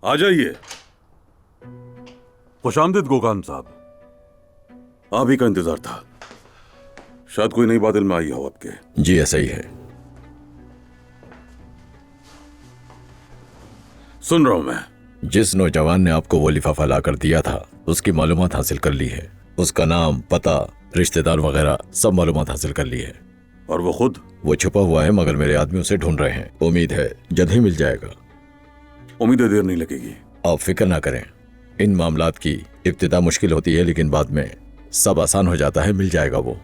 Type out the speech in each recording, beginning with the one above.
आ जाइए। खुशामदीद गोकान साहब, आप ही का इंतजार था। शायद कोई नई बात दिल में आई हो आपके। जी ऐसा ही है। सुन रहा हूं मैं। जिस नौजवान ने आपको वो लिफाफा लाकर दिया था उसकी मालूमात हासिल कर ली है। उसका नाम, पता, रिश्तेदार वगैरह सब मालूमात हासिल कर ली है। और वो खुद? वो छुपा हुआ है मगर मेरे आदमी उसे ढूंढ रहे हैं। उम्मीद है जल्द ही मिल जाएगा। उम्मीद है देर नहीं लगेगी। आप फिक्र ना करें। इन मामलात की इब्तिदा मुश्किल होती है लेकिन बाद में सब आसान हो जाता है। मिल जाएगा वो।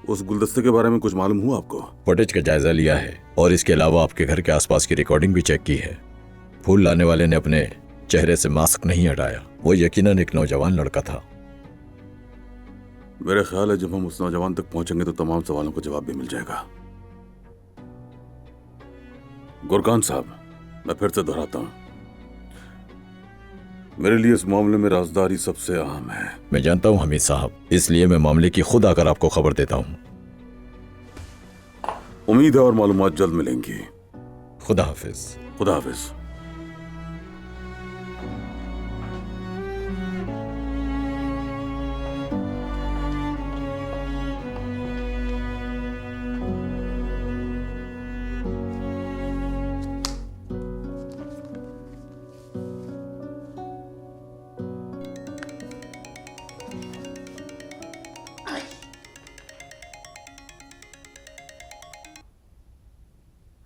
उस गुलदस्ते के बारे में कुछ मालूम हुआ आपको? फुटेज का जायजा लिया है और इसके अलावा आपके घर के आसपास की रिकॉर्डिंग भी चेक की है। फूल लाने वाले ने अपने चेहरे से मास्क नहीं हटाया। वो यकीनन एक नौजवान लड़का था। मेरा ख्याल है जब हम उस नौजवान तक पहुंचेंगे तो तमाम सवालों का जवाब भी मिल जाएगा। गुरकान साहब, मैं फिर से दोहराता हूं, मेरे लिए इस मामले में राजदारी सबसे अहम है। मैं जानता हूं हमीद साहब, इसलिए मैं मामले की खुद आकर आपको खबर देता हूं। उम्मीद है और मालूमात जल्द मिलेंगी। खुदा हाफिज। खुदा हाफिज।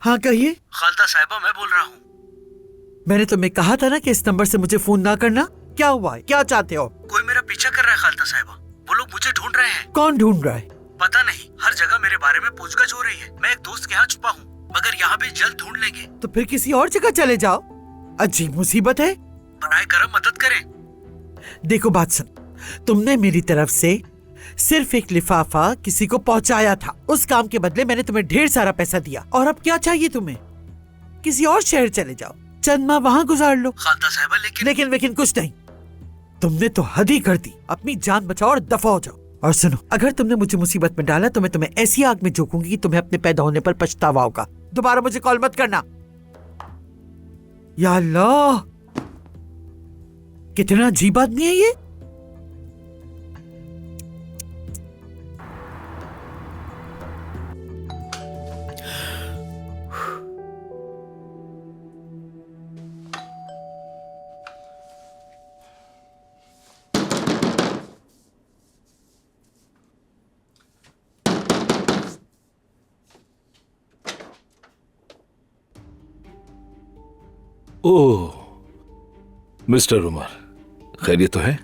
हाँ कहिए। खालदा साहिबा, मैं बोल रहा हूँ। मैंने तुम्हें कहा था ना कि इस नंबर से मुझे फोन ना करना। क्या हुआ है? क्या चाहते हो? कोई मेरा पीछा कर रहा है खालदा साहिबा। वो लोग मुझे ढूंढ रहे हैं। कौन ढूंढ रहा है? पता नहीं, हर जगह मेरे बारे में पूछताछ हो रही है। मैं एक दोस्त के यहाँ छुपा हूँ मगर यहाँ भी जल्द ढूंढ लेंगे। तो फिर किसी और जगह चले जाओ। अजीब मुसीबत है। बराए करम मदद करें। देखो बात सुन, तुमने मेरी तरफ से सिर्फ एक लिफाफा किसी को पहुंचाया था। उस काम के बदले मैंने तुम्हें ढेर सारा पैसा दिया। और अब क्या चाहिए तुम्हें? किसी और शहर चले जाओ, चंद माह वहां गुजार लो। खालदा साहिबा, लेकिन कुछ नहीं। तुमने तो हद ही कर दी। अपनी जान बचाओ और दफा हो जाओ। और सुनो, अगर तुमने मुझे मुसीबत में डाला तो मैं तुम्हें ऐसी आग में झोंकूंगी कि तुम्हें अपने पैदा होने पर पछतावा होगा। दोबारा मुझे कॉल मत करना। या अल्लाह, कितना अजीब आदमी है ये। ओह, मिस्टर उमर, खैरियत तो है?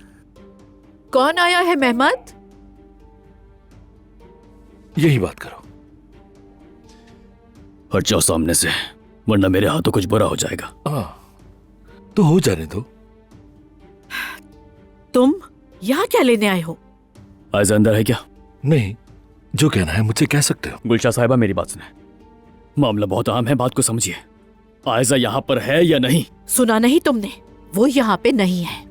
कौन आया है मेहमद? यही बात करो। हट जाओ सामने से, वरना मेरे हाथों कुछ बुरा हो जाएगा। तो हो जाने दो। तुम यहाँ क्या लेने आए हो? आयजा अंदर है क्या? नहीं, जो कहना है मुझसे कह सकते हो। गुलशा साहिबा, मेरी बात सुने। मामला बहुत अहम है, बात को समझिए। आयजा यहाँ पर है या नहीं? सुना नहीं तुमने? वो यहाँ पे नहीं है।